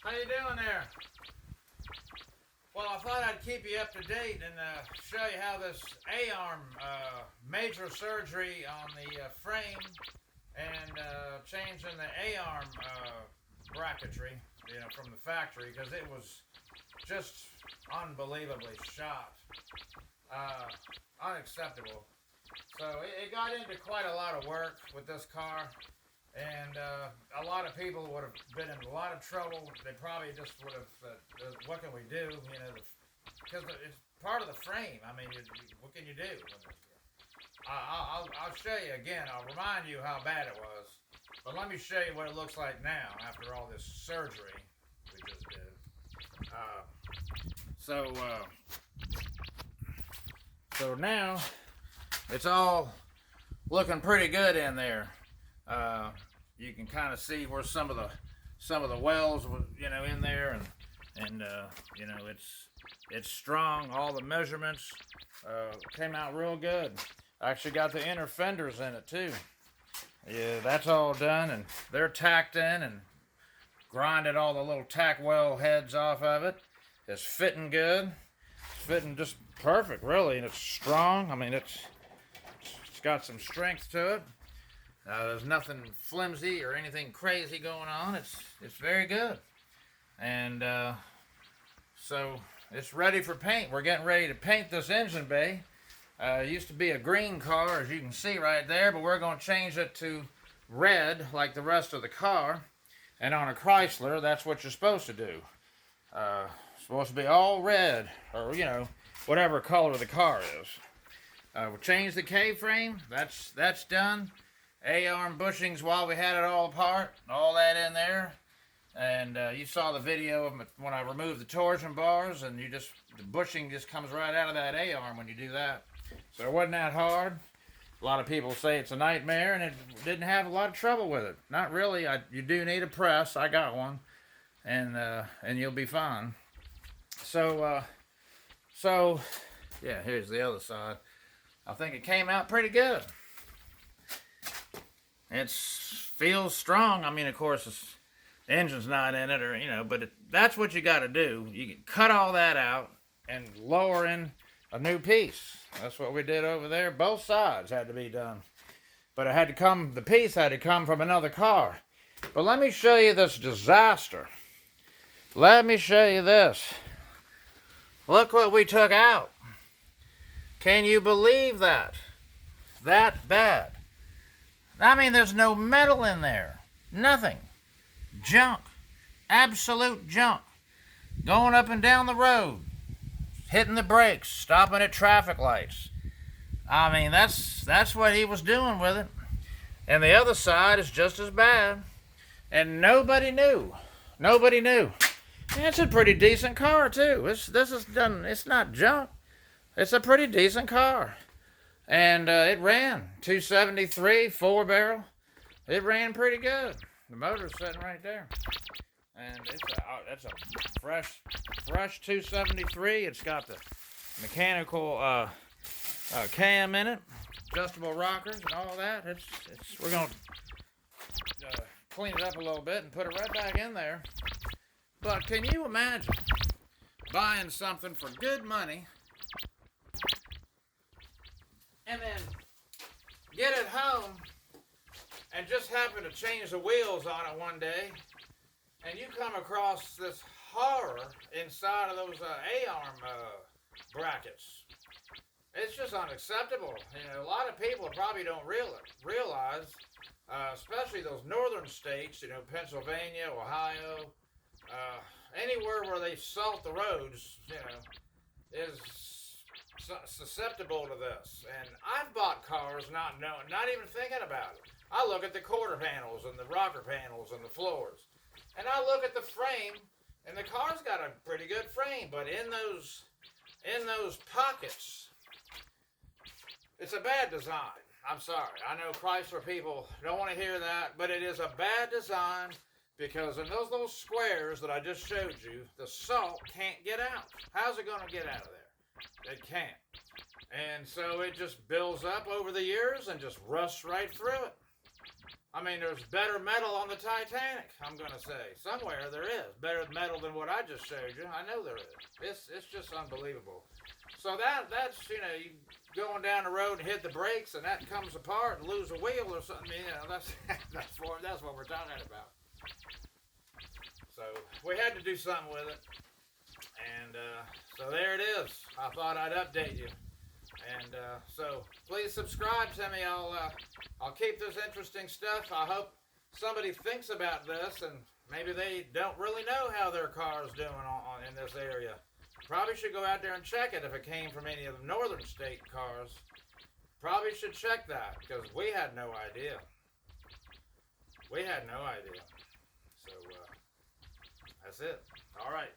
How you doing there? Well, I thought I'd keep you up to date and show you how this A-arm major surgery on the frame and changing the A-arm bracketry, from the factory, because it was just unbelievably shot. Unacceptable. So it got into quite a lot of work with this car. And a lot of people would have been in a lot of trouble. They probably just would have, what can we do? Because it's part of the frame. I mean, what can you do? I'll show you again. I'll remind you how bad it was. But let me show you what it looks like now after all this surgery we just did. So now it's all looking pretty good in there. You can kind of see where some of the wells were, in there, and it's strong. All the measurements came out real good. I actually got the inner fenders in it too. Yeah, that's all done, and they're tacked in and grinded all the little tack well heads off of it. It's fitting good. It's fitting just perfect, really, and it's strong. I mean, it's got some strength to it. There's nothing flimsy or anything crazy going on. It's very good. And so it's ready for paint. We're getting ready to paint this engine bay. It used to be a green car, as you can see right there, but we're going to change it to red like the rest of the car. And on a Chrysler, that's what you're supposed to do. Supposed to be all red, or whatever color the car is. We'll change the K-frame. That's done. A-arm bushings while we had it all apart, all that in there. And you saw the video of when I removed the torsion bars, and the bushing just comes right out of that A-arm when you do that. So it wasn't that hard. A lot of people say it's a nightmare, and it didn't have a lot of trouble with it. Not really. You do need a press. I got one, and you'll be fine. So yeah, here's the other side. I think it came out pretty good. It feels strong. I mean, of course, the engine's not in it, but that's what you got to do. You can cut all that out and lower in a new piece. That's what we did over there. Both sides had to be done. But the piece had to come from another car. But let me show you this disaster. Let me show you this. Look what we took out. Can you believe that? That bad. I mean, there's no metal in there. Nothing. Junk. Absolute junk. Going up and down the road. Hitting the brakes. Stopping at traffic lights. I mean, that's what he was doing with it. And the other side is just as bad. And nobody knew. Nobody knew. And it's a pretty decent car, too. It's not junk. It's a pretty decent car. And it ran 273 4-barrel. It ran pretty good. The motor's sitting right there, and that's a fresh 273. It's got the mechanical cam in it, adjustable rockers, and all that. We're gonna clean it up a little bit and put it right back in there. But can you imagine buying something for good money? And then get it home and just happen to change the wheels on it one day, and you come across this horror inside of those A-arm brackets. It's just unacceptable. A lot of people probably don't realize, especially those northern states, Pennsylvania, Ohio, anywhere where they salt the roads, is susceptible to this. And I've bought cars not even thinking about it. I look at the quarter panels and the rocker panels and the floors, and I look at the frame, and the car's got a pretty good frame, but in those pockets, it's a bad design. I'm sorry. I know Chrysler people don't want to hear that, but it is a bad design, because in those little squares that I just showed you, the salt can't get out. How's it going to get out of there? It can't. And so it just builds up over the years and just rusts right through it. I mean, there's better metal on the Titanic, I'm going to say. Somewhere there is. Better metal than what I just showed you. I know there is. It's just unbelievable. So that's, you know, you going down the road and hit the brakes and that comes apart and lose a wheel or something, you know, that's what we're talking about. So we had to do something with it. And so there it is. I thought I'd update you. And so please subscribe to me. I'll keep this interesting stuff. I hope somebody thinks about this and maybe they don't really know how their car is doing in this area. Probably should go out there and check it if it came from any of the northern state cars. Probably should check that because we had no idea. We had no idea. So that's it. All right.